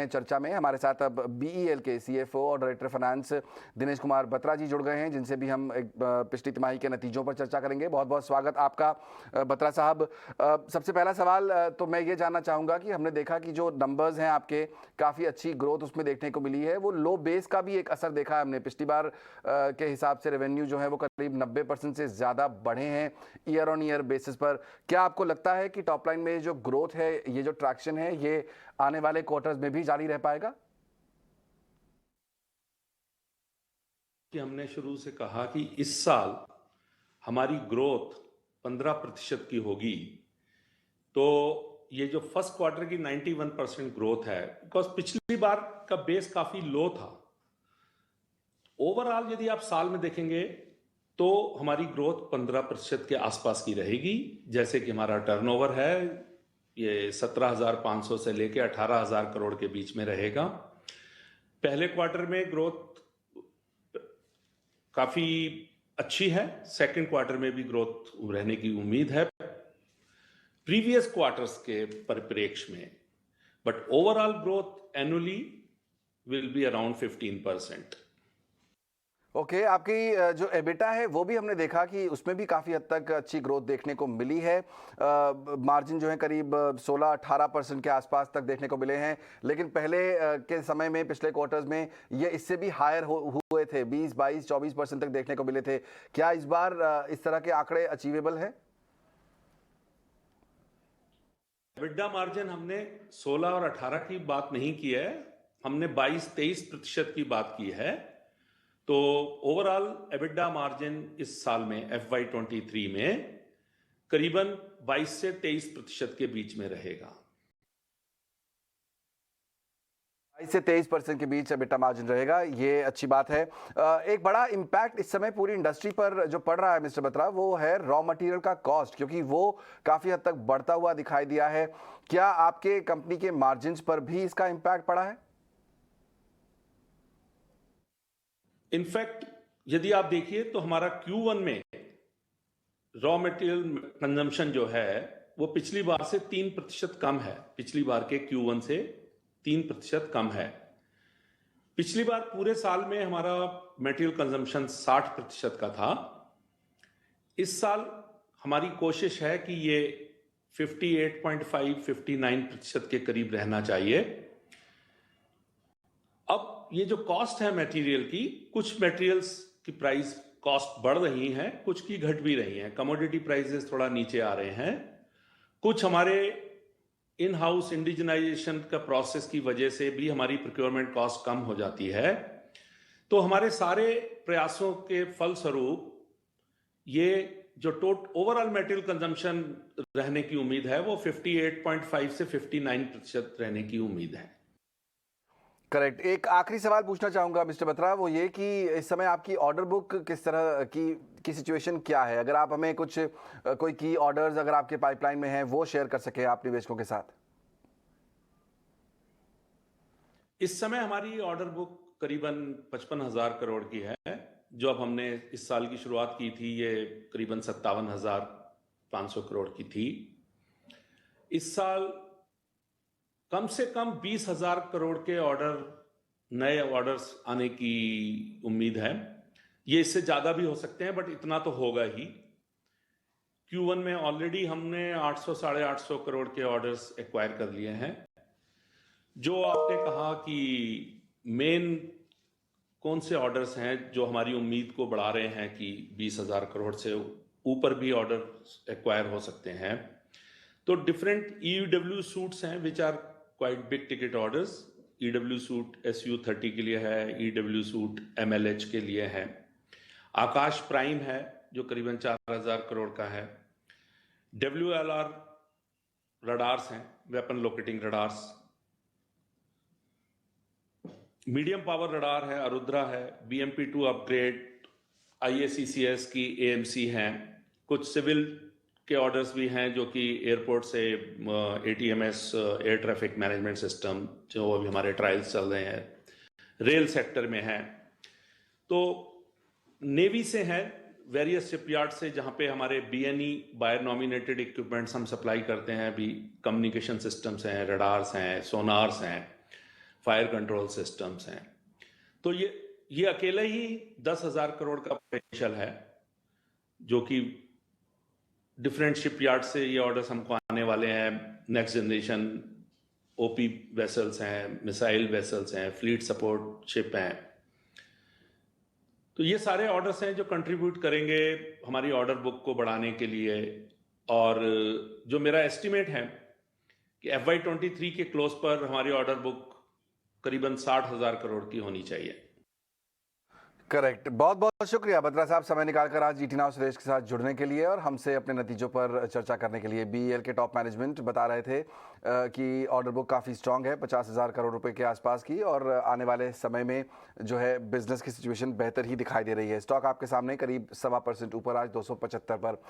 चर्चा में हमारे साथ अब बीईएल के सीएफओ और डायरेक्टर फाइनेंस दिनेश कुमार बत्रा जी जुड़ गए हैं, जिनसे भी हम एक पिछली तिमाही के नतीजों पर चर्चा करेंगे। बहुत बहुत स्वागत आपका बत्रा साहब। सबसे पहला सवाल तो मैं ये जानना चाहूँगा कि हमने देखा कि जो नंबर्स हैं आपके, काफ़ी अच्छी ग्रोथ उसमें देखने को मिली है। वो लो बेस का भी एक असर देखा है हमने। पिछली बार के हिसाब से रेवेन्यू जो है वो करीब 90% से ज़्यादा बढ़े हैं ईयर ऑन ईयर बेसिस पर। क्या आपको लगता है कि टॉप लाइन में जो ग्रोथ है, ये जो ट्रैक्शन है, ये आने वाले क्वार्टर्स में भी जारी रह पाएगा? कि हमने शुरू से कहा कि इस साल हमारी ग्रोथ 15% की होगी, तो ये जो फर्स्ट क्वार्टर की 91% ग्रोथ है, बिकॉज पिछली बार का बेस काफी लो था। ओवरऑल यदि आप साल में देखेंगे तो हमारी ग्रोथ 15% के आसपास की रहेगी। जैसे कि हमारा टर्नओवर है, ये 17,500 से लेके 18,000 करोड़ के बीच में रहेगा। पहले क्वार्टर में ग्रोथ काफी अच्छी है, सेकंड क्वार्टर में भी ग्रोथ रहने की उम्मीद है प्रीवियस क्वार्टर्स के परिप्रेक्ष्य में, but overall growth annually will be around 15%। Okay, आपकी जो एबिटा है वो भी हमने देखा कि उसमें भी काफ़ी हद तक अच्छी ग्रोथ देखने को मिली है। मार्जिन जो है करीब 16-18% के आसपास तक देखने को मिले हैं, लेकिन पहले के समय में, पिछले क्वार्टर्स में ये इससे भी हायर हुए थे, 20-22-24% तक देखने को मिले थे। क्या इस बार इस तरह के आंकड़े अचीवेबल है? एबिटा मार्जिन हमने 16 और 18 की बात नहीं की है, हमने 22-23% की बात की है। तो ओवरऑल एबिटा मार्जिन इस साल में FY23 में करीबन 22 से 23% के बीच में रहेगा। 22 से 23% के बीच एबिटा मार्जिन रहेगा, ये अच्छी बात है। एक बड़ा इम्पैक्ट इस समय पूरी इंडस्ट्री पर जो पड़ रहा है मिस्टर बत्रा, वो है रॉ मटेरियल का कॉस्ट, क्योंकि वो काफ़ी हद तक बढ़ता हुआ दिखाई दिया है। क्या आपके कंपनी के मार्जिन्स पर भी इसका इम्पैक्ट पड़ा है? इनफैक्ट यदि आप देखिए तो हमारा Q1 में रॉ मटेरियल कंजम्पशन जो है वो पिछली बार से 3% कम है। पिछली बार के Q1 से 3% कम है। पिछली बार पूरे साल में हमारा मटेरियल कंजम्पशन 60% का था। इस साल हमारी कोशिश है कि ये 58.5-59% के करीब रहना चाहिए। अब ये जो कॉस्ट है मटेरियल की, कुछ मटेरियल्स की प्राइस कॉस्ट बढ़ रही हैं, कुछ की घट भी रही हैं। कमोडिटी प्राइसेस थोड़ा नीचे आ रहे हैं। कुछ हमारे इन हाउस इंडिजनाइजेशन का प्रोसेस की वजह से भी हमारी प्रोक्योरमेंट कॉस्ट कम हो जाती है। तो हमारे सारे प्रयासों के फलस्वरूप ये जो ओवरऑल मटेरियल कंजम्पशन रहने की उम्मीद है वो 58.5 से 59% रहने की उम्मीद है। करेक्ट। एक आखिरी सवाल पूछना चाहूँगा मिस्टर बत्रा, वो ये कि इस समय आपकी ऑर्डर बुक किस तरह की सिचुएशन क्या है? अगर आप हमें कुछ कोई की ऑर्डर्स अगर आपके पाइपलाइन में हैं वो शेयर कर सके आप निवेशकों के साथ। इस समय हमारी ऑर्डर बुक करीबन 55,000 करोड़ की है। जो अब हमने इस साल की शुरुआत की थी ये करीबन 57,500 करोड़ की थी। इस साल कम से कम 20,000 करोड़ के नए ऑर्डर्स आने की उम्मीद है। ये इससे ज्यादा भी हो सकते हैं, बट इतना तो होगा ही। Q1 में ऑलरेडी हमने 800-850 करोड़ के ऑर्डर्स एक्वायर कर लिए हैं। जो आपने कहा कि मेन कौन से ऑर्डर्स हैं जो हमारी उम्मीद को बढ़ा रहे हैं कि 20,000 करोड़ से ऊपर भी ऑर्डर एक्वायर हो सकते हैं, तो डिफरेंट EW सूट्स हैं which are quite big ticket orders. EW suit SU30 के लिए है, EW सूट MLH के लिए है। आकाश प्राइम है जो करीबन 4,000 करोड़ का है। WLR रडार्स हैं, weapon locating radars. Medium power radar है, आरुद्रा है। BMP-2 अपग्रेड, IACCS की AMC हैं। कुछ सिविल के ऑर्डर्स भी हैं जो कि एयरपोर्ट से ATMS air traffic management system, जो अभी हमारे ट्रायल्स चल रहे हैं। रेल सेक्टर में है। तो नेवी से है, वेरियस शिपयार्ड से, जहां पे हमारे BNE बायर नॉमिनेटेड इक्विपमेंट्स हम सप्लाई करते हैं। अभी कम्युनिकेशन सिस्टम्स हैं, रडार्स हैं, सोनार्स हैं। फायर कंट्रोल सिस्टम्स हैं। तो ये अकेले ही 10,000 करोड़ का पोटेंशियल है, जो कि डिफरेंट शिपयार्ड से ये ऑर्डर्स हमको आने वाले हैं। नेक्स्ट जनरेशन ओपी वेसल्स हैं, मिसाइल वेसल्स हैं, फ्लीट सपोर्ट शिप हैं। तो ये सारे ऑर्डर्स हैं जो कंट्रीब्यूट करेंगे हमारी ऑर्डर बुक को बढ़ाने के लिए। और जो मेरा एस्टिमेट है कि FY23 के क्लोज पर हमारी ऑर्डर बुक करीबन 60,000 करोड़ की होनी चाहिए। करेक्ट। बहुत बहुत शुक्रिया बत्रा साहब, समय निकालकर आज ईटी नाउ सुरेश के साथ जुड़ने के लिए और हमसे अपने नतीजों पर चर्चा करने के लिए। बीईएल के टॉप मैनेजमेंट बता रहे थे कि ऑर्डर बुक काफ़ी स्ट्रांग है, 50,000 करोड़ रुपए के आसपास की, और आने वाले समय में जो है बिजनेस की सिचुएशन बेहतर ही दिखाई दे रही है। स्टॉक आपके सामने करीब 1.25% ऊपर आज 275 पर